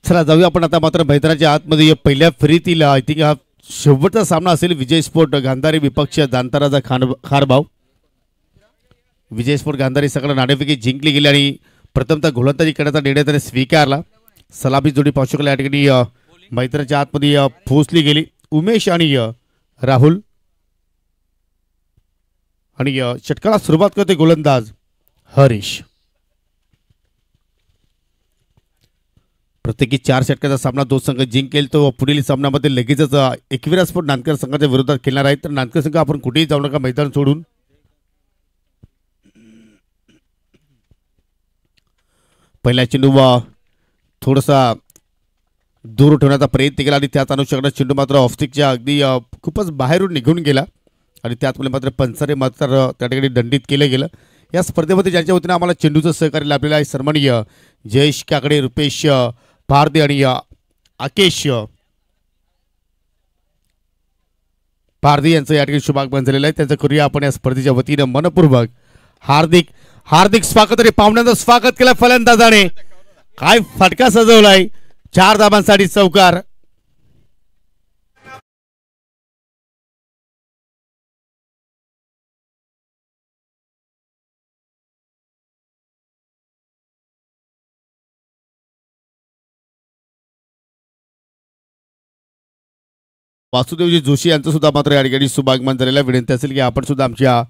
चला जाऊया आपण आता मात्र मैदानाच्या आतमध्ये पहिल्या फेरीतील आय थिंक हा शेवटचा सामना असेल विजय स्पोर्ट गांधारी विपक्ष जांताराजा खारबाव। विजय स्पोर्ट गांधारी सगळं नाणेफेकी जिंकली गेली आणि प्रथमतः गोलंदाजी करण्याचा निर्णय त्याने स्वीकारला। सलामी जोडी पाहू शकला या ठिकाणी मैदानाच्या आतमध्ये पोहोचली गेली उमेश आणि राहुल आणि षटकाला सुरुवात करते गोलंदाज हरीश। प्रत्येकी 4 षटकाचा सामना दोन संघ जिंकेल तो पुढील सामन्यामध्ये लगेचच एकविरा स्पोर्ट नांदकर संघाच्या विरोधात खेळणार आहेत। तर नांदकर संघ आपण कुठेही जाऊ नका मैदान सोडून। पहिला चेंडू थोडासा दूर ठेवण्याचा प्रयत्न केला आणि त्याच अनुषंगाने चेंडू मात्र ऑफस्टिकच्या अगदी खूपच बाहेरून निघून गेला आणि त्याचमुळे मात्र पंचारे मात्र त्या ठिकाणी दंडित केलं गेलं। या स्पर्धेमध्ये ज्यांच्या वतीने आम्हाला चेंडूचं सहकार्य लाभलेलं आहे सन्माननीय जयेश काकडे, रुपेश पारदे आणि आकेश पारदे यांचं या ठिकाणी शुभागमन झालेलं आहे। त्यांचं करूया आपण या स्पर्धेच्या वतीने मनपूर्वक हार्दिक हार्दिक स्वागत आणि पाहुण्यांचं स्वागत केलं फलंदाजाने। काय फटका सजवलाय 4 धाबांसाठी चौकार। वासुदेवजी जोशी यांचं सुद्धा मात्र या ठिकाणी शुभागमन झालेलं विनंती असेल की आपण सुद्धा आमच्या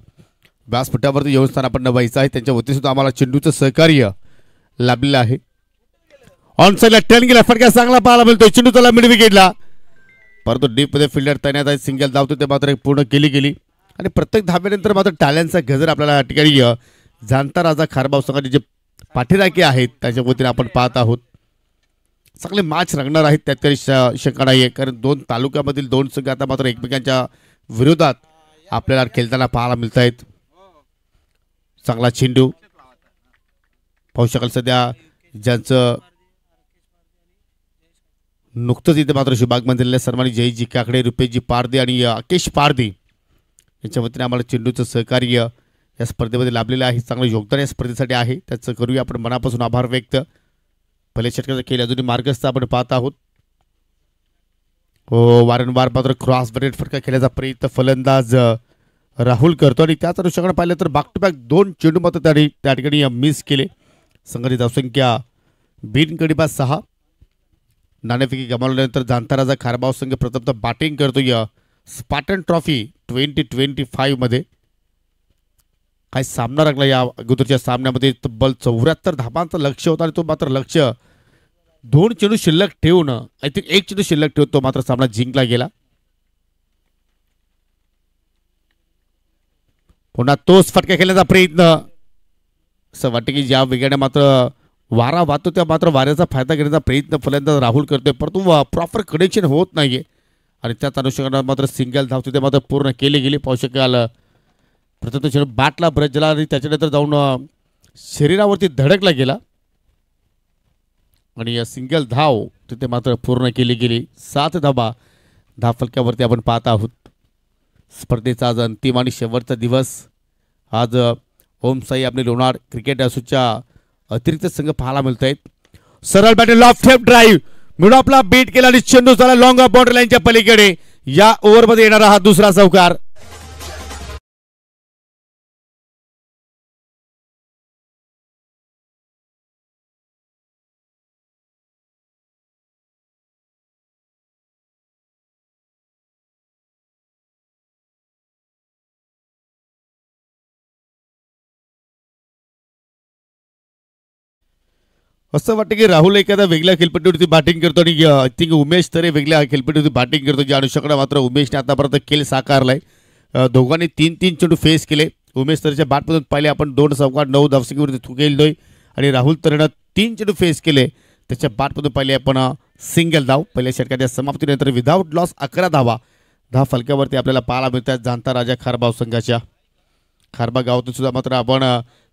व्यासपीठावरती येऊन स्थान आपण व्हायचं आहे। त्यांच्या वतीने सुद्धा आम्हाला चेंडूचं सहकार्य लाभलेलं आहे। ऑन साइडला टर्न गेला फटका चांगला पाहायला मिळतोय चेंडू त्याला मिड विकेटला परंतु डीप मध्ये फिल्डर तैनात आहे। सिंगल धाव ते मात्र पूर्ण केली गेली आणि प्रत्येक धावेनंतर मात्र टाळ्यांचा गजर आपल्याला या ठिकाणी जांताराजा खारबाव संघाचे जे पाठीराखे आहेत त्याच्या वतीने आपण पाहत आहोत। चांगले मॅच रंगणार आहेत त्यात काही शंका नाही आहे कारण दोन तालुक्यामधील दोन संघ आता मात्र एकमेकांच्या विरोधात आपल्याला खेळताना पाहायला मिळत आहेत। चांगला चेंडू पाहू शकाल सध्या ज्यांचं नुकतंच इथे मात्र शुभागमन झालेलं सन्मानी जयजी काकडे, रुपेशजी पारदे आणि आकेश पारदे यांच्या वतीने आम्हाला चेंडूचं सहकार्य या स्पर्धेमध्ये लाभलेलं आहे। चांगलं योगदान या स्पर्धेसाठी आहे त्याचं करूया आपण मनापासून आभार व्यक्त। पहिल्या षटकाचा खेळ अजूनही मार्गस्थ आपण पाहत आहोत। हो वारंवार मात्र क्रॉस बरेट फटका खेळण्याचा प्रयत्न फलंदाज राहुल करतो आणि त्याच अनुषंगाने पाहिलं तर बॅक टू बॅक 2 चेंडू मात्र त्या ठिकाणी मिस केले। संघटित धावसंख्या बिनगडीबाद 6 नाणेफेकी गमावल्यानंतर जांताराजा खारबाव संघ प्रथमतः बॅटिंग करतोय स्पार्टन ट्रॉफी 2025 मध्ये। काय सामना लागला या अगोदरच्या सामन्यामध्ये तब्बल 74 धाबांचं लक्ष होतं आणि तो मात्र लक्ष 2 चेंडू शिल्लक ठेवून आय थिंक 1 चेंडू शिल्लक ठेवून तो मात्र सामना जिंकला गेला। पुन्हा तोच फटका खेळण्याचा प्रयत्न असं वाटतं की ज्या वेगाने मात्र वारा वाहतो त्या मात्र वाऱ्याचा फायदा घेण्याचा प्रयत्न फलंदाज राहुल करतोय परंतु प्रॉपर कनेक्शन होत नाहीये आणि त्याच अनुषंगाने मात्र सिंगल धाव तिथे मात्र पूर्ण केली गेली। पाहू शकाल प्रथम चेंडू बॅटला ब्रश झाला आणि त्याच्यानंतर जाऊन शरीरावरती धडकला गेला आणि या सिंगल धाव तिथे मात्र पूर्ण केली गेली। 7 धाबा धावफलकावरती आपण पाहत आहोत। स्पर्धेचा आज अंतिम आणि शेवटचा दिवस। आज ओम साई आपले लोणार क्रिकेट असोसिएशनच्या अतिरिक्त संघ पाहायला मिळत आहेत। सरळ बॅटिंग लॉफ्ट लेफ्ट ड्राईव्ह मिडू आपला बीट केला आणि चेंडू झाला लॉंग ऑफ बाउंड्री लाईनच्या पलीकडे। या ओव्हरमध्ये येणारा हा दुसरा चौकार। असं वाटतं की राहुल एखाद्या वेगळ्या खेळपट्टीवरती बॅटिंग करतो आणि आय थिंक उमेश तरी वेगळ्या खेळपट्टीवरती बॅटिंग करतो ज्या अनुषंगाने मात्र उमेशने आतापर्यंत खेळ साकारलाय। दोघांनी 3-3 चेंडू फेस केले। उमेश तरीच्या बॅटमधून पाहिले आपण 2 चौकार 9 धावसंख्येवरती खेळलोय आणि राहुल तरीनं 3 चेंडू फेस केले त्याच्या बॅटमधून पाहिले आपण सिंगल धाव। पहिल्या षटकाच्या समाप्तीनंतर विदाउट लॉस 11 धावा फलकावरती आपल्याला पाहायला मिळतात जांताराजा खारबाव संघाच्या। खारबा गावातून सुद्धा मात्र आपण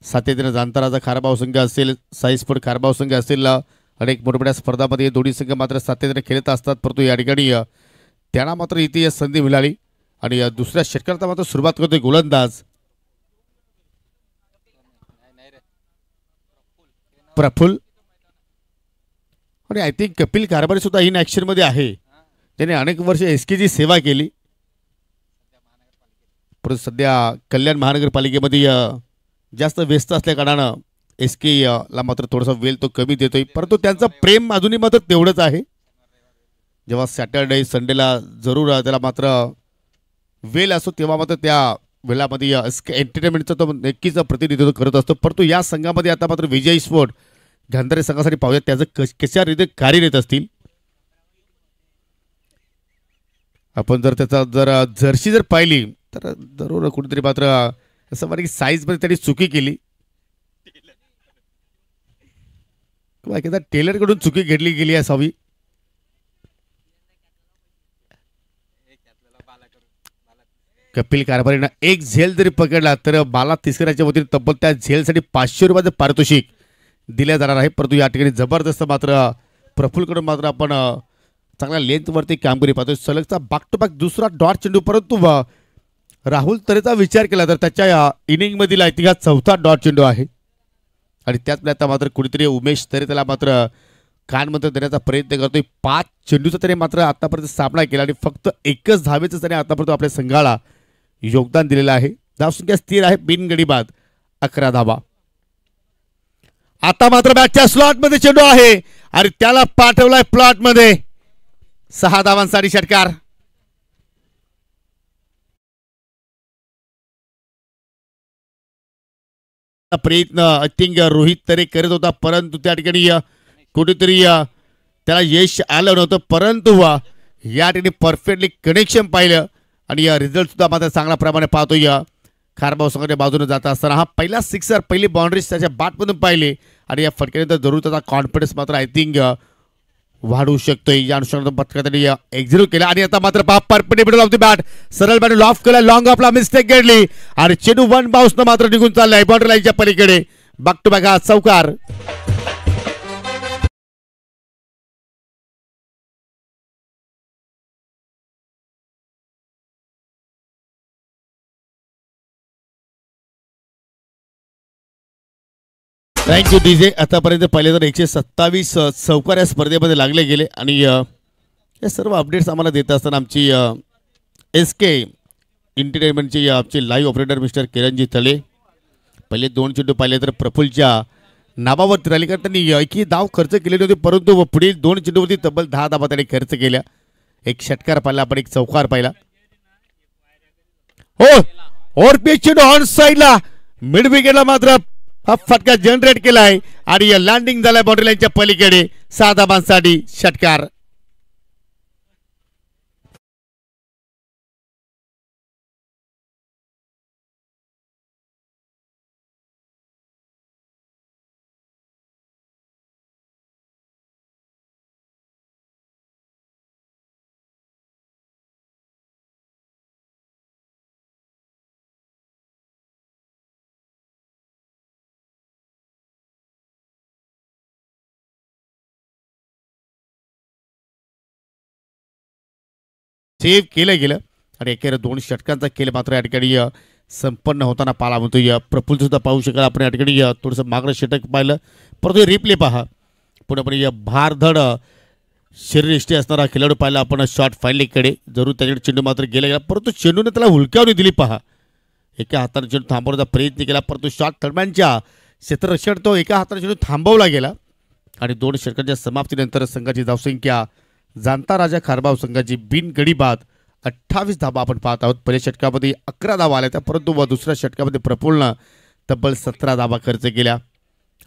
सातत्याने जांताराजा खारबाव संघ असेल साई स्पोर्ट खारबाव संघ असेल अनेक मोठमोठ्या स्पर्धांमध्ये दोन्ही संघ मात्र सातत्याने खेळत असतात परंतु या ठिकाणी त्यांना मात्र इथे संधी मिळाली आणि दुसऱ्या षटकाला मात्र सुरुवात करतोय गोलंदाज प्रफुल्ल आणि आय थिंक कपिल कारभारी सुद्धा इन ॲक्शनमध्ये आहे. त्याने अनेक वर्ष SKची सेवा केली, परंतु सध्या कल्याण महानगरपालिकेमध्ये जास्त व्यस्त असल्या कारणानं SK ला मात्र थोडासा वेळ तो कमी देतोय, परंतु त्यांचं प्रेम अजूनही मात्र तेवढंच आहे. जेव्हा सॅटर्डे संडेला जरूर त्याला मात्र वेळ असतो तेव्हा मात्र त्या वेळामध्ये SK एंटरटेनमेंटचं तो नक्कीच प्रतिनिधित्व करत असतो. परंतु या संघामध्ये आता मात्र विजय स्पोर्ट गांधारे संघासाठी पाहूया त्याचं कशा रीती कार्य येत असतील. आपण जर त्याचा जर जर्सी जर पाहिली तर जरूर कुठेतरी मात्र असं वाटतं की साईजमध्ये त्यांनी चुकी केली किंवा एखाद्या टेलरकडून चुकी घेतली गेली असावी. कपिल कारभारीनं एक झेल जरी पकडला तर बाला तिसऱ्याच्या वतीने तब्बल त्या झेलसाठी 500 रुपयाचं पारितोषिक दिल्या जाणार आहे. परंतु या ठिकाणी जबरदस्त मात्र प्रफुल्लकडून मात्र आपण चांगल्या लेंथवरती कामगिरी पाहतोय. सलगचा बॅक टू बॅक दुसरा डॉट चेंडू, परंतु राहुल तरेचा विचार केला तर त्याच्या इनिंगमधील हा चौथा डॉट चेंडू आहे. आणि त्याच आता मात्र कुठेतरी उमेश तरे त्याला मात्र कानमंत्र देण्याचा प्रयत्न करतोय. 5 चेंडूचा त्याने मात्र आतापर्यंत सामना केला आणि फक्त एकच धावेचं त्याने आतापर्यंत आपल्या संघाला योगदान दिलेलं आहे. धावसंख्या स्थिर आहे, बिनगडी बाद 11 धावा. आता मात्र बॅटच्या स्लॉटमध्ये चेंडू आहे आणि त्याला पाठवलाय प्लॉटमध्ये. 6 धावांसाठी षटकार. प्रयत्न आय थिंक रोहित तरे करत होता, परंतु त्या ठिकाणी कुठेतरी त्याला यश आलं नव्हतं. परंतु या ठिकाणी परफेक्टली कनेक्शन पाहिलं आणि रिझल्ट सुद्धा मात्र चांगल्या प्रमाणे पाहतोय. खारबाव संघाच्या बाजूने जात असताना हा पहिला सिक्सर, पहिली बाउंड्रीज त्याच्या बॅटमधून पाहिले आणि या फटक्यानंतर जरूर त्याचा कॉन्फिडन्स मात्र आय थिंक वाढू शकतोय. या अनुषंगाने पथकाने एक्झिक्यूट केला आणि आता मात्र परपेंडिक्युलर ऑफ द बॅट सरळ बॅट लॉफ केला. लॉंग ऑफला मिस्टेक घडली आणि चेंडू 1 बाउन्सनं मात्र निघून चाललाय बाउंड्री लाईनच्या पलीकडे. बॅक टू बॅक हा चौकार. Thank you DJ. आतापर्यंत पहिले तर 127 चौकार या स्पर्धेमध्ये लागले गेले आणि या सर्व अपडेट्स आम्हाला देत असताना आमची SK एंटरटेनमेंटची आमचे लाईव्ह ऑपरेटर मिस्टर किरणजी तळे. पहिले 2 चेंडू पाहिले तर प्रफुल्लच्या नावावरती राहिली, कारण त्यांनी एकही धाव खर्च केलेली होती, परंतु पुढील 2 चेंडूवरती तब्बल 10 धावा त्यांनी खर्च केल्या. एक षटकार पाहिला आपण, एक चौकार पाहिला. हो और चेंडू ऑन साईडला मिड विकेटला मात्र हा फटका जनरेट केलाय आणि लँडिंग झालाय बाउंड्री लाईनच्या पलीकडे. 6 धावांसाठी षटकार. सेव्ह केलं गेलं आणि एकेर 2 षटकांचा खेळ मात्र या ठिकाणी संपन्न होताना पाहायला म्हणतोय. प्रफुल्ल सुद्धा पाहू शकाल आपण या ठिकाणी थोडंसं मागणं षटक पाहिलं, परंतु रिप्ले पहा पुन्हा भारधड शरीरयष्टी असणारा खेळाडू पाहिला आपण शॉट फाईलीकडे. जरूर त्याच्याकडे चेंडू मात्र गेला गेला, परंतु चेंडूने त्याला हुलकावणी दिली. पहा एका हाताने चेंडू थांबवण्याचा प्रयत्न केला, परंतु शॉट दरम्यानच्या क्षेत्ररक्षण तो एका हाताने चेंडू थांबवला गेला आणि 2 षटकांच्या समाप्तीनंतर संघाची धावसंख्या जाणता राजा खारबाव संघाची बिनगडी बाद 28 धावा आपण पाहत आहोत. पहिल्या षटकामध्ये 11 धावा आल्या त्या, परंतु दुसऱ्या षटकामध्ये प्रफुल्लनं तब्बल 17 धावा खर्च केल्या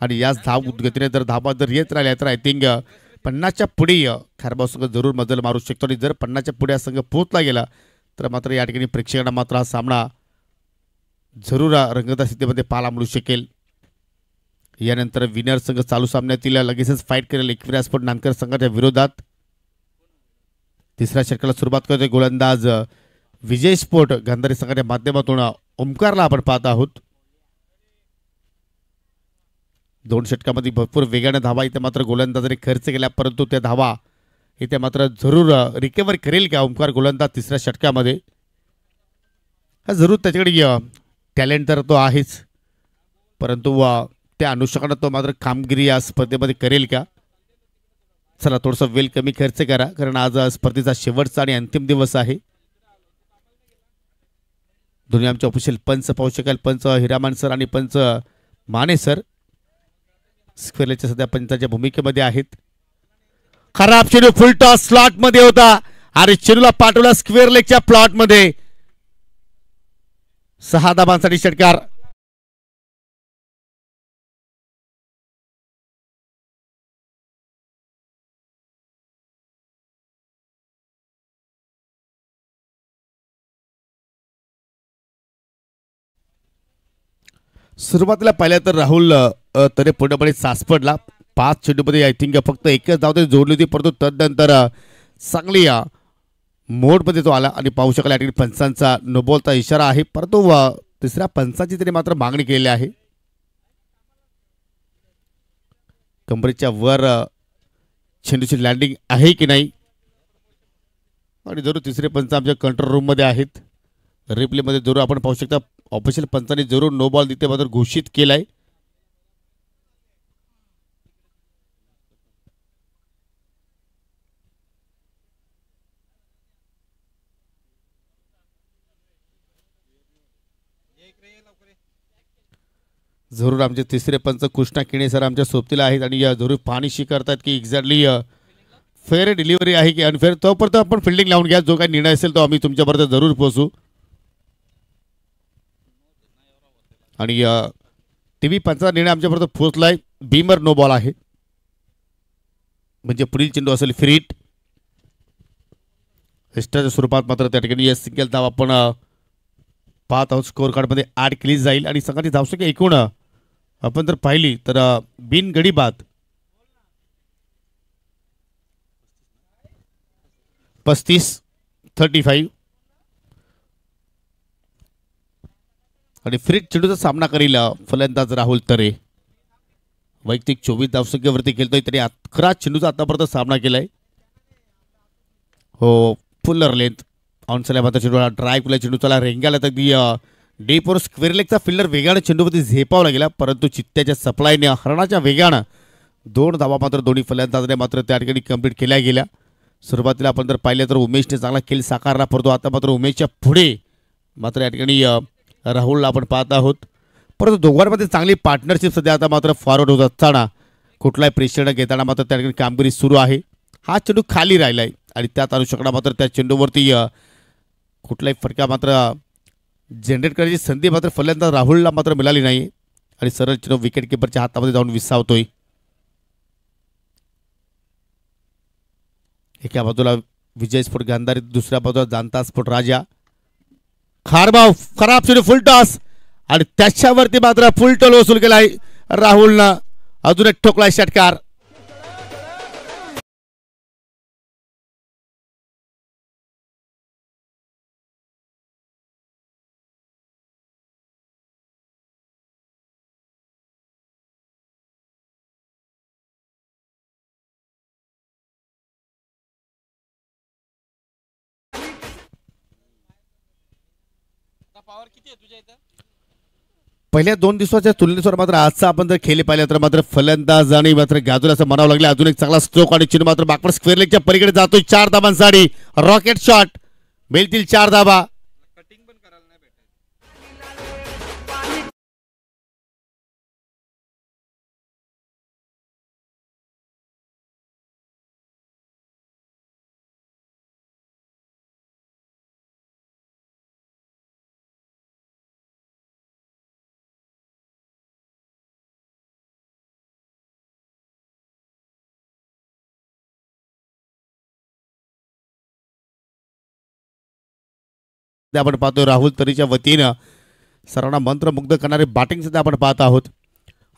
आणि याच धाव गतीने जर धावा जर येत राहिल्या तर आय थिंक 50च्या पुढे खारबाव संघ जरूर मजल मारू शकतो आणि जर 50च्या पुढे हा संघ पोहोचला गेला तर मात्र या ठिकाणी प्रेक्षकांना मात्र हा सामना जरूर रंगतदार स्थितीमध्ये पाहायला मिळू शकेल. यानंतर विनर संघ चालू सामन्यातील लगेचच फाईट करेल एकविरा स्पोर्ट नानकर संघाच्या विरोधात. तिसऱ्या षटकाला सुरुवात करतोय गोलंदाज विजय स्पोर्ट गांधारी संघाच्या माध्यमातून ओमकारला आपण पाहत आहोत. 2 षटकामध्ये भरपूर वेगाने धावा इथे मात्र गोलंदाजाने खर्च केला, परंतु त्या धावा इथे मात्र जरूर रिकव्हर करेल का ओमकार गोलंदाज तिसऱ्या षटकामध्ये. हा जरूर त्याच्याकडे टॅलेंट तर तो आहेच, परंतु त्या अनुषंगाने तो मात्र कामगिरी या स्पर्धेमध्ये करेल का. चला थोडंसं वेल कमी खर्च करा, कारण आज स्पर्धेचा शेवटचा आणि अंतिम दिवस आहे. दोन्ही आमचे ऑफिशियल पंच पाहू शकाल, पंच हिरामन सर आणि पंच माने सर स्क्वेअरच्या सध्या पंचाच्या भूमिकेमध्ये आहेत. खराब चेंडू फुल टॉस स्लॉट मध्ये होता आणि चेंडूला पाठवला स्क्वेअर लेगच्या प्लॉट मध्ये. 6 धाबांसाठी षटकार. सुरुवातीला पाहिलं तर राहुल तरी पूर्णपणे सासपडला. 5 चेंडूमध्ये आय थिंक फक्त एकच धाव जोडली होती, परंतु तदनंतर चांगली मोडमध्ये तो आला आणि पाहू शकाल या ठिकाणी पंचांचा नो बॉलचा इशारा आहे, परंतु तिसऱ्या पंचाची त्यांनी मात्र मागणी केलेली आहे. कंबरेच्या वर चेंडूची लँडिंग आहे की नाही, आणि जरूर तिसरे पंच आमच्या कंट्रोल रूम मध्ये आहेत. रिप्लेमध्ये जरूर आपण पाहू शकता ऑफिशियल पंचांनी जरूर नो बॉल तिथे मात्र घोषित केलाय. जरूर आमचे तिसरे पंच कृष्णा किणे सर आमच्या सोबतीला आहेत आणि जरूर पाहणी करतात की एक्झॅक्टली फेअर डिलिव्हरी आहे की अनफेअर. तोपर्यंत आपण फिल्डिंग लावून घ्या, जो काही निर्णय असेल तो आम्ही तुमच्यापर्यंत जरूर पोहोचू. आणि टीव्ही पंचाचा निर्णय आमच्यापर्यंत पोहोचलाय. बीमर नो बॉल आहे, म्हणजे पुढील चेंडू असेल फ्री हिट. एक्स्ट्राच्या स्वरूपात मात्र त्या ठिकाणी सिंगल धाव आपण पाहत आहोत. स्कोअर कार्डमध्ये ॲड केली जाईल आणि संघाची धावसंख्या एकूण आपण जर पाहिली तर बिनगडी बाद 35-35 आणि फ्री चेंडूचा सामना करील फलंदाज राहुल तरे. वैयक्तिक 24 धावसंख्येवरती खेळतोय, तरी 11 चेंडूचा आतापर्यंत सामना केलाय. हो, फुल्लर लेंथ ऑन साला मात्र चेंडूला ड्राईव्ह केला, चेंडू चला रेंगाला तर डीप वर स्क्वेअर लेगचा फिल्डर वेगाने चेंडूवरती झेपावला गेला, परंतु चित्त्याच्या सप्लायने हरणाच्या वेगानं 2 धावा मात्र दोन्ही फलंदाजाने मात्र त्या ठिकाणी कंप्लीट केल्या गेल्या. सुरुवातीला आपण जर पाहिलं तर उमेशने चांगला खेळ साकारला, परंतु आता मात्र उमेशच्या पुढे मात्र या ठिकाणी राहुलला आपण पाहत आहोत. परंतु दोघांमध्ये चांगली पार्टनरशिप सध्या आता मात्र फॉरवर्ड होत असताना कुठलाही प्रेशर न घेताना मात्र त्या ठिकाणी कामगिरी सुरू आहे. हा चेंडू खाली राहिलाय आणि त्यात अनुषंगाने मात्र त्या चेंडूवरती कुठलाही फटका मात्र जनरेट करण्याची संधी मात्र फलंदाज राहुलला मात्र मिळाली नाही आणि सरळ चेंडू विकेट किपरच्या हातामध्ये जाऊन विसावतोय. एका बाजूला विजय स्फोट गांधारी, दुसऱ्या बाजूला जाणता स्फोट राजा. खारबाव खराब चेंडू फुल टॉस आणि त्याच्यावरती मात्र फुल टोल वसूल केलाय राहुलनं. अजून एक ठोकलाय षटकार. पहिल्या 2 दिवसाच्या तुलनेनुसार मात्र आजचा आपण जर खेळले पाहिले तर मात्र फलंदाज आणि मात्र गाजूला असं म्हणावं लागले. अजून एक चांगला स्ट्रोक आणि चेंडू मात्र बाकवर स्क्वेअर लेगच्या पलीकडे जातोय. 4 धाबांसाठी रॉकेट शॉट, मिळतील 4 धाबा. आपण पाहतोय राहुल तरीच्या वतीनं सर्वांना मंत्रमुग्ध करणारे बॅटिंग सुद्धा आपण पाहत आहोत.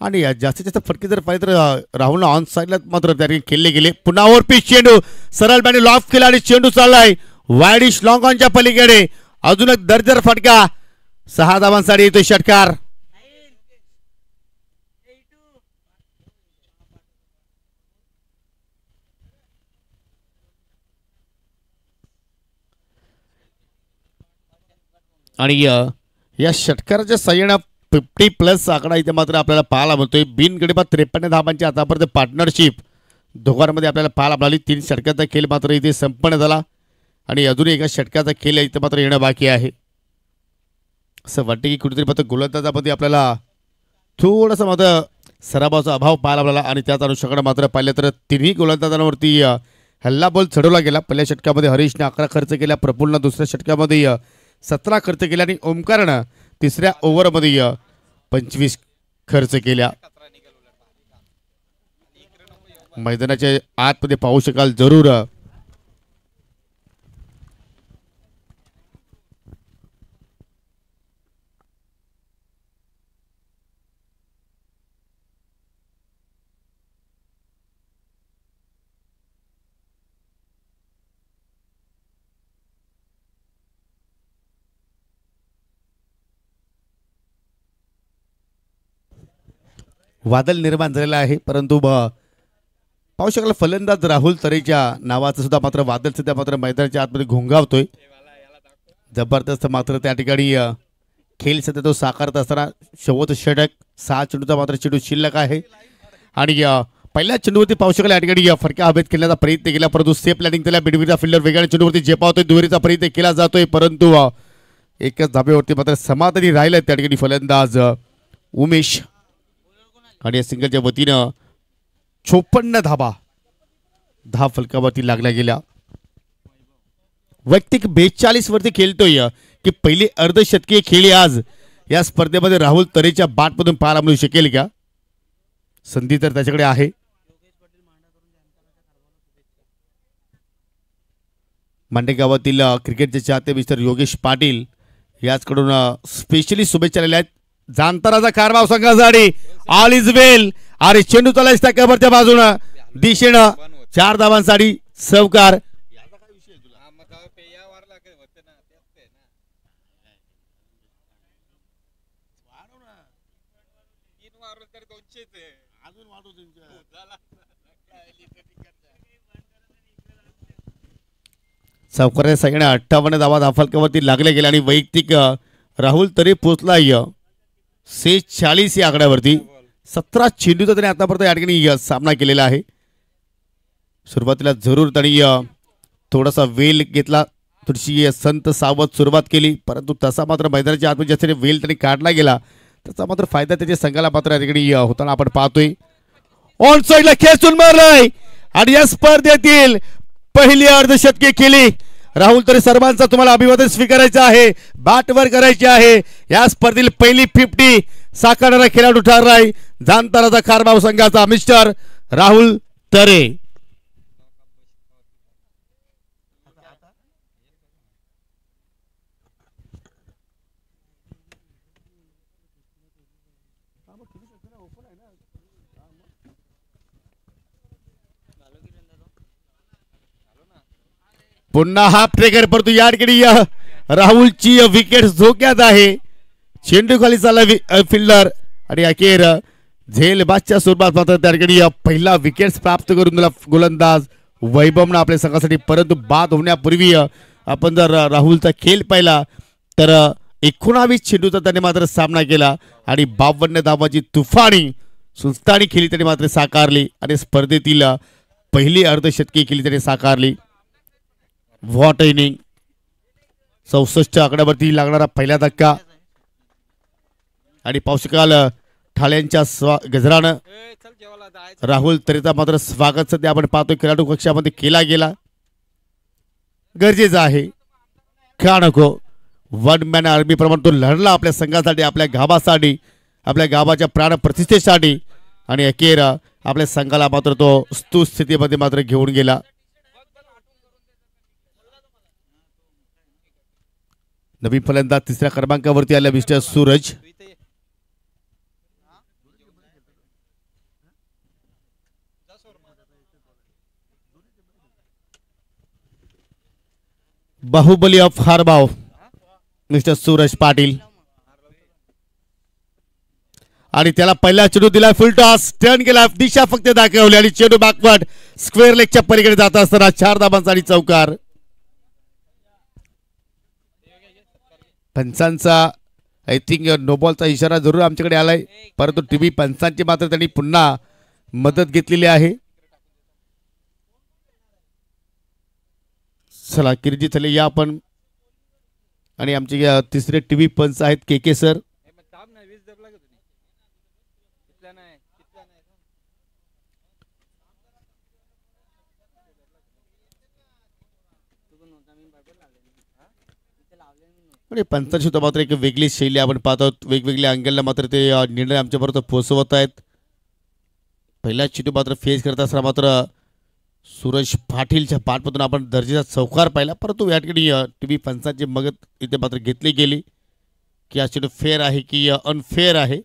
आणि जास्तीत जास्त फटके जर पाहिजे तर राहुलनं ऑन साईडला मात्र त्या ठिकाणी खेळले गेले. पुन्हा ओव्हर पिच चेंडू सरळ बॅटने लॉफ केला आणि चेंडू चाललाय वाईडिश लॉंग ऑनच्या पलीकडे. अजून एक दर्जर फटका. 6 धावांसाठी येतोय षटकार. आणि या षटकाराच्या सहाय्याने 50+ आकडा इथे मात्र आपल्याला पाहायला मिळतोय. बिनगडी बाद 53 धावांची आतापर्यंत पार्टनरशिप दोघांमध्ये आपल्याला पाहायला मिळाली. 3 षटकाचा खेळ मात्र इथे संपन्न झाला आणि अजूनही एका षटकाचा खेळ इथे मात्र येणं बाकी आहे. असं वाटतं की कुठेतरी मात्र गोलंदाजामध्ये आपल्याला थोडासा मात्र सरावाचा अभाव पाहायला मिळाला आणि त्याच अनुषंगाने मात्र पाहिलं तर तिन्ही गोलंदाजांवरती हल्ला बॉल चढवला गेला. पहिल्या षटकामध्ये हरीशने 11 खर्च केला, प्रफुल्लनं दुसऱ्या षटकामध्ये 17 खर्च केला आणि ओमकारनं तिसऱ्या ओव्हरमध्ये 25 खर्च केल्या. मैदानाच्या आतमध्ये पाहू शकाल जरूर वादळ निर्माण झालेला आहे. परंतु पाहू शकाल फलंदाज राहुल तरेच्या नावाचं सुद्धा मात्र वादळ सध्या मात्र मैदानाच्या आतमध्ये घोंगावतोय. जबरदस्त मात्र त्या ठिकाणी खेळ सध्या तो साकारत असताना शेवट षटक 6 चेंडूचा मात्र चेंडू शिल्लक आहे आणि पहिल्या चेंडूवरती पाहू शकाल या ठिकाणी फटका हवेत खेळण्याचा प्रयत्न केला, परंतु सेफ प्लॅनिंग केला. मिडविडचा फिल्डर वेगाने चेंडूवरती झेपावतोय, दुहेरीचा प्रयत्न केला जातोय, परंतु एकच धाब्यावरती मात्र समाधानी राहिलं त्या ठिकाणी फलंदाज उमेश आणि या सिंगलच्या वतीनं 54 धाबा फलकावरती लागल्या गेल्या. वैयक्तिक 42 वरती खेळतोय की पहिली अर्धशतकीय खेळी आज या स्पर्धेमध्ये राहुल तरेच्या बॅटमधून पाहायला मिळू शकेल का? संधी तर त्याच्याकडे आहे. मांडेगावातील क्रिकेटचे चाहते मिस्टर योगेश पाटील याचकडून स्पेशली शुभेच्छा दिल्या आहेत. जाणताराचा कारभार संघासाठी ऑल इज वेल आणि चेंडू चालाय स्टॅकवरच्या बाजूनं दिशेनं 4 धावांसाठी सहकार. सावकाराच्या सगळ्या 58 धावा फलकावरती लागल्या गेल्या आणि वैयक्तिक राहुल तरी पोचला 46 या आकड्यावरती. 17 चेंडूचा त्याने आतापर्यंत या ठिकाणी सामना केलेला आहे. सुरुवातीला जरूर त्यांनी थोडासा वेल घेतला, थोडीशी संत सावध सुरुवात केली, परंतु तसा मात्र मैदानाच्या आतमध्ये जास्त वेल त्यांनी काढला गेला त्याचा मात्र फायदा त्याच्या संघाला मात्र या ठिकाणी होताना आपण पाहतोय. ऑन साईडला खेचून मारलाय आणि या स्पर्धेतील पहिली अर्धशतकी केली. राहुल तरी सर्वांचा तुम्हाला अभिवादन स्वीकारायचं आहे, बॅटवर करायचे आहे. या स्पर्धेतील पहिली 50 साकारणारा खेळाडू ठरलाय जाणताराचा कारभार संघाचा मिस्टर राहुल तरे. पुन्हा हाफ ट्रेकर परंतु या ठिकाणी राहुलची विकेट धोक्यात आहे. चेंडू खाली चालला फिल्डर आणि अखेर झेलबाजच्या स्वरूपात मात्र त्या ठिकाणी पहिला विकेट प्राप्त करून दिला गोलंदाज वैभवनं आपल्या संघासाठी. परंतु बाद होण्यापूर्वी आपण जर राहुलचा खेळ पाहिला तर 19 चेंडूचा त्याने मात्र सामना केला आणि 52 धावाची तुफानी सुस्तानी खेळी त्याने मात्र साकारली आणि स्पर्धेतील पहिली अर्धशतकी खेळी त्याने साकारली. What inning. 64 आकड्यावरती लागणारा पहिला धक्का आणि पाहू शकाल ठाण्यांच्या गजरानं राहुल तरेचा मात्र स्वागत सध्या आपण पाहतोय खेळाडू कक्षामध्ये केला गेला. गरजेचं आहे का नको. 1 मॅन आर्मी प्रमाणे तो लढला आपल्या संघासाठी, आपल्या गावासाठी, आपल्या गावाच्या प्राण प्रतिष्ठेसाठी आणि अखेर आपल्या संघाला मात्र तो स्तुत स्थितीमध्ये मात्र घेऊन गेला. नवीन फलंदाज तिसऱ्या क्रमांकावरती आला mister Suraj. Baahubali of Harbav mister Suraj Patil आणि त्याला पहिला चेंडू दिला, फुल टॉस टर्न केला, दिशा फक्त दाखवली आणि चेंडू बॅकवर्ड स्क्वेअर लेगच्या पलीकडे जात असताना 4 धावांसाठी चौकार. पंचांचा आय थिंक नो बॉलचा इशारा जरूर आमच्याकडे आलाय, परंतु टीव्ही पंचांची मात्र त्यांनी पुन्हा मदत घेतलेली आहे. चला किरीजी थले या आपण आणि आमचे तिसरे टीव्ही पंच आहेत के सर. आणि पंचांनी सुद्धा मात्र एक वेगळी शैली आपण पाहत आहोत. वेगवेगळ्या अँगलला मात्र ते निर्णय आमच्यापर्यंत पोहोचवत आहेत. पहिला चेंडू मात्र फेस करत असताना मात्र सूरज पाटीलच्या पाठमधून आपण दर्जेचा चौकार पाहिला, परंतु या ठिकाणी टीव्ही पंचांची मदत इथे मात्र घेतली गेली की हा चेंडू फेअर आहे की अनफेअर आहे.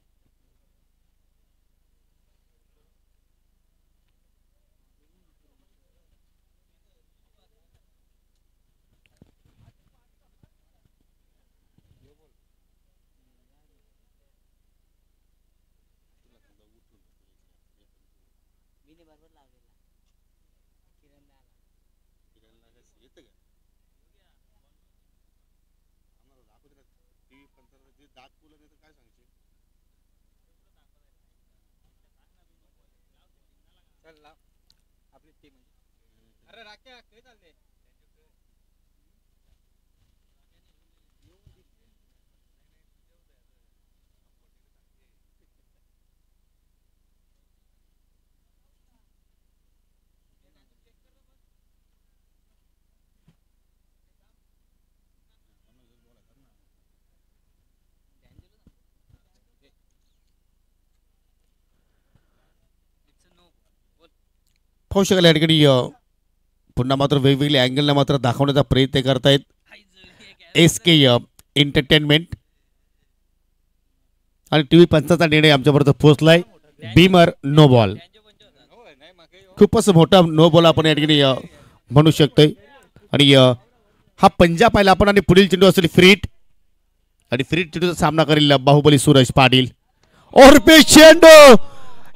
पाहू शकाल या ठिकाणी पुन्हा मात्र वेगवेगळ्या अँगलला मात्र दाखवण्याचा प्रयत्न करतायत SK एंटरटेनमेंट. आणि टीव्ही पंचाचा निर्णय आमच्यापर्यंत पोहोचलाय. Beamer no ball. खूपच मोठा नो बॉल आपण या ठिकाणी म्हणू शकतोय. आणि हा पंजा पाहिला आपण आणि पुढील चेंडू असेल फ्रीट आणि फ्रीट चेंडूचा सामना करेल बाहुबली सूरज पाटील. और पे चेंडू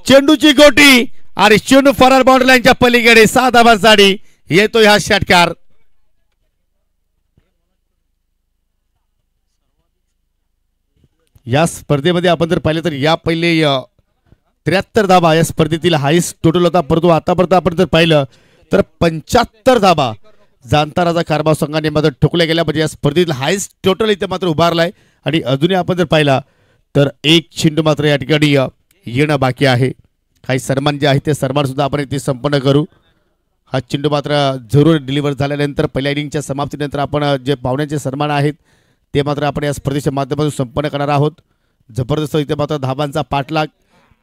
चेंडूची गोटी आणि चेंडू फरार बाउंड्री लाईनच्या पलीकडे 6 धावांसाठी येतोय हा षटकार. या स्पर्धेमध्ये आपण जर पाहिलं तर या पहिले 73 धाबा या स्पर्धेतील हायस्ट टोटल होता, परंतु आतापर्यंत आपण जर पाहिलं तर 75 धाबा जाणताराचा कारभार संघाने मात्र ठोकल्या गेल्या, म्हणजे या स्पर्धेतील हायस्ट टोटल इथे मात्र उभारलाय. आणि अजूनही आपण जर पाहिला तर एक चेंडू मात्र या ठिकाणी येणं बाकी आहे. काही सन्मान जे आहे ते सन्मान सुद्धा आपण इथे संपन्न करू. हा चेंडू मात्र जरूर डिलिव्हर झाल्यानंतर पहिल्या इनिंगच्या समाप्तीनंतर आपण जे पाहुण्यांचे सन्मान आहेत ते मात्र आपण या स्पर्धेच्या माध्यमातून संपन्न करणार आहोत. जबरदस्त इथे मात्र धाबांचा पाठलाग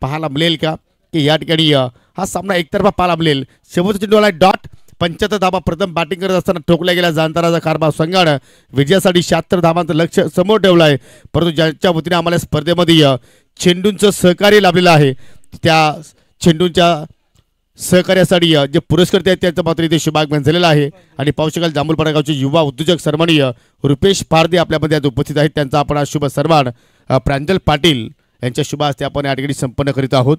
पाहायला मिळेल का की या ठिकाणी हा सामना एकतर्फा पाहायला मिळेल. शेवटचा चेंडू आला डॉट. 75 धाबा प्रथम बॅटिंग करत असताना ठोकल्या गेल्या जाणताराचा कारभार संघानं विजयासाठी 76 धाबांचं लक्ष समोर ठेवलं आहे, परंतु ज्यांच्या वतीने आम्हाला स्पर्धेमध्ये चेंडूंचं सहकार्य लाभलेलं आहे त्या चेंडूंच्या सहकार्यासाठी जे पुरस्कृत आहेत त्यांचं मात्र इथे शुभागमन झालेलं आहे. आणि पाहू शकाल जांभूलपाडा गावचे युवा उद्योजक सन्माननीय रुपेश पारदे आपल्यामध्ये आज उपस्थित आहेत. त्यांचा आपण आज शुभ सन्मान प्रांजल पाटील यांच्या शुभ हस्ते आपण या ठिकाणी संपन्न करीत आहोत.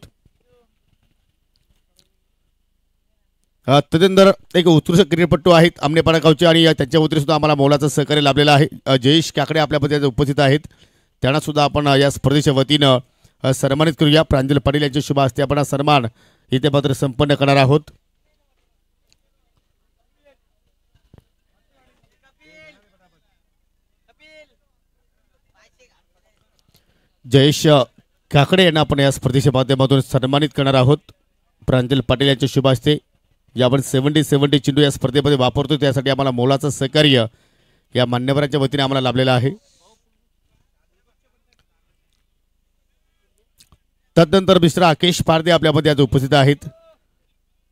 तदनंतर एक उत्कृष्ट क्रिकेटपटू आहेत आमनेपाडा गावचे आणि त्यांच्या वतीने सुद्धा आम्हाला मोलाचं सहकार्य लाभलेलं आहे. जयेश काकडे आपल्यामध्ये उपस्थित आहेत, त्यांना सुद्धा आपण या स्पर्धेच्या वतीनं सन्मानित करूया. प्रांजल पाटील यांच्या शुभ हस्ते आपण सन्मान इथे मात्र संपन्न करणार आहोत. जयेश काकडे यांना आपण या स्पर्धेच्या माध्यमातून सन्मानित करणार आहोत. प्रांजल पाटील यांच्या शुभ हस्ते या आपण 70 चेंडू या स्पर्धेमध्ये वापरतो, त्यासाठी आम्हाला मोलाचं सहकार्य या मान्यवरांच्या वतीने आम्हाला लाभलेलं आहे. तदनंतर मिस्टर आकेश पारदे आपल्यामध्ये आज उपस्थित आहेत.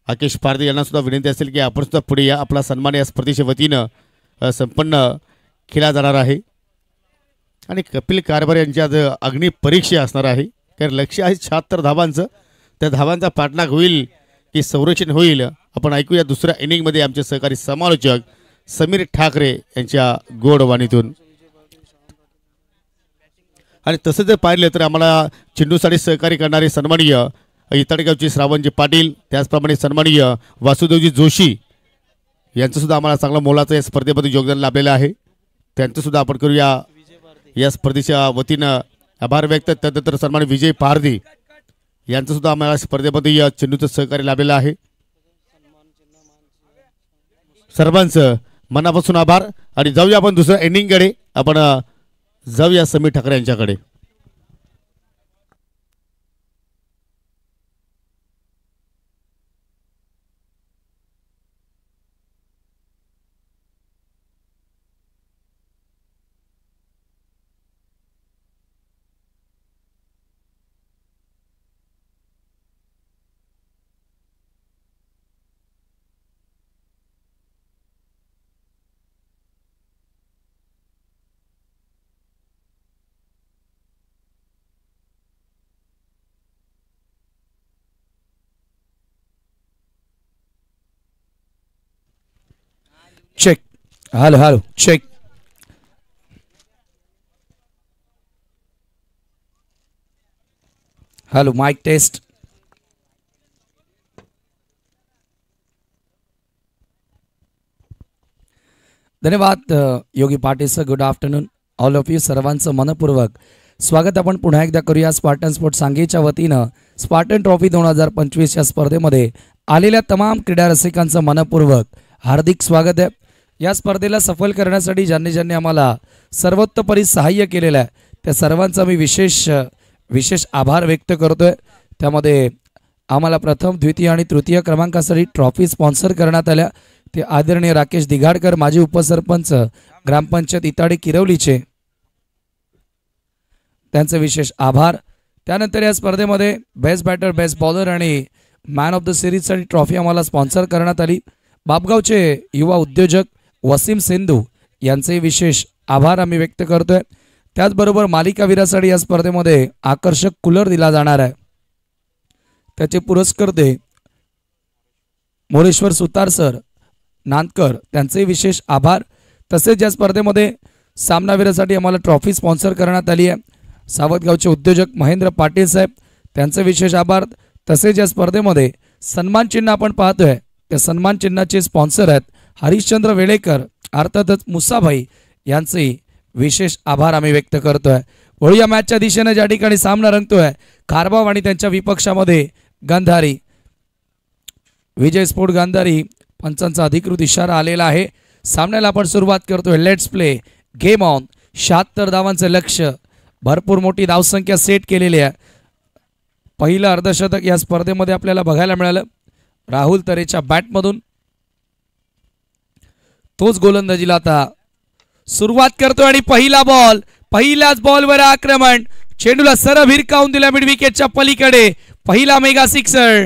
आकेश पारदे यांना सुद्धा विनंती असेल की आपण सुद्धा पुढे या. आपला सन्मान या स्पर्धेच्या वतीनं संपन्न केला जाणार आहे. आणि कपिल कारभार यांची आज अग्नी परीक्षा असणार आहे, कारण लक्ष्य आहे 76 धावांचं. त्या धावांचा पाठलाग होईल की संरक्षण होईल आपण ऐकूया दुसऱ्या इनिंगमध्ये आमचे सहकारी समालोचक समीर ठाकरे यांच्या गोडवाणीतून. आणि तसं जर पाहिलं तर आम्हाला चेंडूसाठी सहकार्य करणारे सन्माननीय इताडगावचे श्रावणजी पाटील, त्याचप्रमाणे सन्माननीय वासुदेवजी जोशी यांचं सुद्धा आम्हाला चांगला मोलाचं या स्पर्धेमध्ये योगदान लाभलेलं आहे. त्यांचं सुद्धा आपण करूया या स्पर्धेच्या वतीनं आभार व्यक्त. त्यानंतर सन्माननीय विजय पारदी यांचं सुद्धा आम्हाला स्पर्धेमध्ये या चेंडूचं सहकार्य लाभलेलं आहे. सर्वांचं मनापासून आभार. आणि जाऊया आपण दुसऱ्या एंडिंगकडे. आपण जाऊया समीर ठाकरे यांच्याकडे. Check. Hello hello check. Hello mike test. धन्यवाद Yogi Patil sir. Good afternoon all of you. सर्वांचं मनपूर्वक स्वागत आपण पुन्हा एकदा करूया. स्पार्टन स्पोर्ट्स सांगलीच्या वतीनं स्पार्टन ट्रॉफी 2025 या स्पर्धेमध्ये आलेल्या तमाम क्रीडा रसिकांचं मनपूर्वक हार्दिक स्वागत आहे. या स्पर्धेला सफल करण्यासाठी ज्यांनी आम्हाला सर्वोत्तपरी सहाय्य केलेलं आहे त्या सर्वांचा मी विशेष आभार व्यक्त करतोय. त्यामध्ये आम्हाला प्रथम द्वितीय आणि तृतीय क्रमांकासाठी ट्रॉफी स्पॉन्सर करण्यात आल्या ते आदरणीय राकेश दिघाडकर, माजी उपसरपंच ग्रामपंचायत इताडे किरवलीचे, त्यांचे विशेष आभार. त्यानंतर या स्पर्धेमध्ये बेस्ट बॅटर, बेस्ट बॉलर आणि मॅन ऑफ द सिरीजसाठी ट्रॉफी आम्हाला स्पॉन्सर करण्यात आली. बापगावचे युवा उद्योजक वसीम सिंधू यांचे विशेष आभार आम्ही व्यक्त करतोय. त्याचबरोबर मालिकावीरासाठी या स्पर्धेमध्ये आकर्षक कूलर दिला जाणार आहे. त्याचे पुरस्कर्ते मोरेश्वर सुतार सर नांदकर, त्यांचे विशेष आभार. तसेच या स्पर्धेमध्ये सामनावीरासाठी आम्हाला ट्रॉफी स्पॉन्सर करण्यात आली आहे. सावतगावचे उद्योजक महेंद्र पाटील साहेब, त्यांचे विशेष आभार. तसेच या स्पर्धेमध्ये सन्मान चिन्ह आपण पाहतोय त्या सन्मान चिन्हाचे स्पॉन्सर आहेत हरिश्चंद्र वेळेकर, अर्थातच मुसाभाई यांचे विशेष आभार आम्ही व्यक्त करतोय. वळूया मॅचच्या दिशेने. ज्या ठिकाणी सामना रंगतोय खारबाव आणि त्यांच्या विपक्षामध्ये गांधारी. विजय स्पोर्ट गांधारी पंचांचा अधिकृत इशारा आलेला आहे. सामन्याला आपण सुरुवात करतोय. Let's play game on. 76 धावांचं लक्ष्य, भरपूर मोठी धावसंख्या सेट केलेली आहे. पहिलं अर्धशतक या स्पर्धेमध्ये आपल्याला बघायला मिळालं राहुल तरेच्या बॅटमधून. तोच गोलंदाजीला आता सुरुवात करतोय आणि पहिला बॉल, पहिल्याच बॉलवर आक्रमण. चेंडूला सरळ भिरकावून दिला मिड विकेटच्या पलीकडे. पहिला मेगा सिक्सर.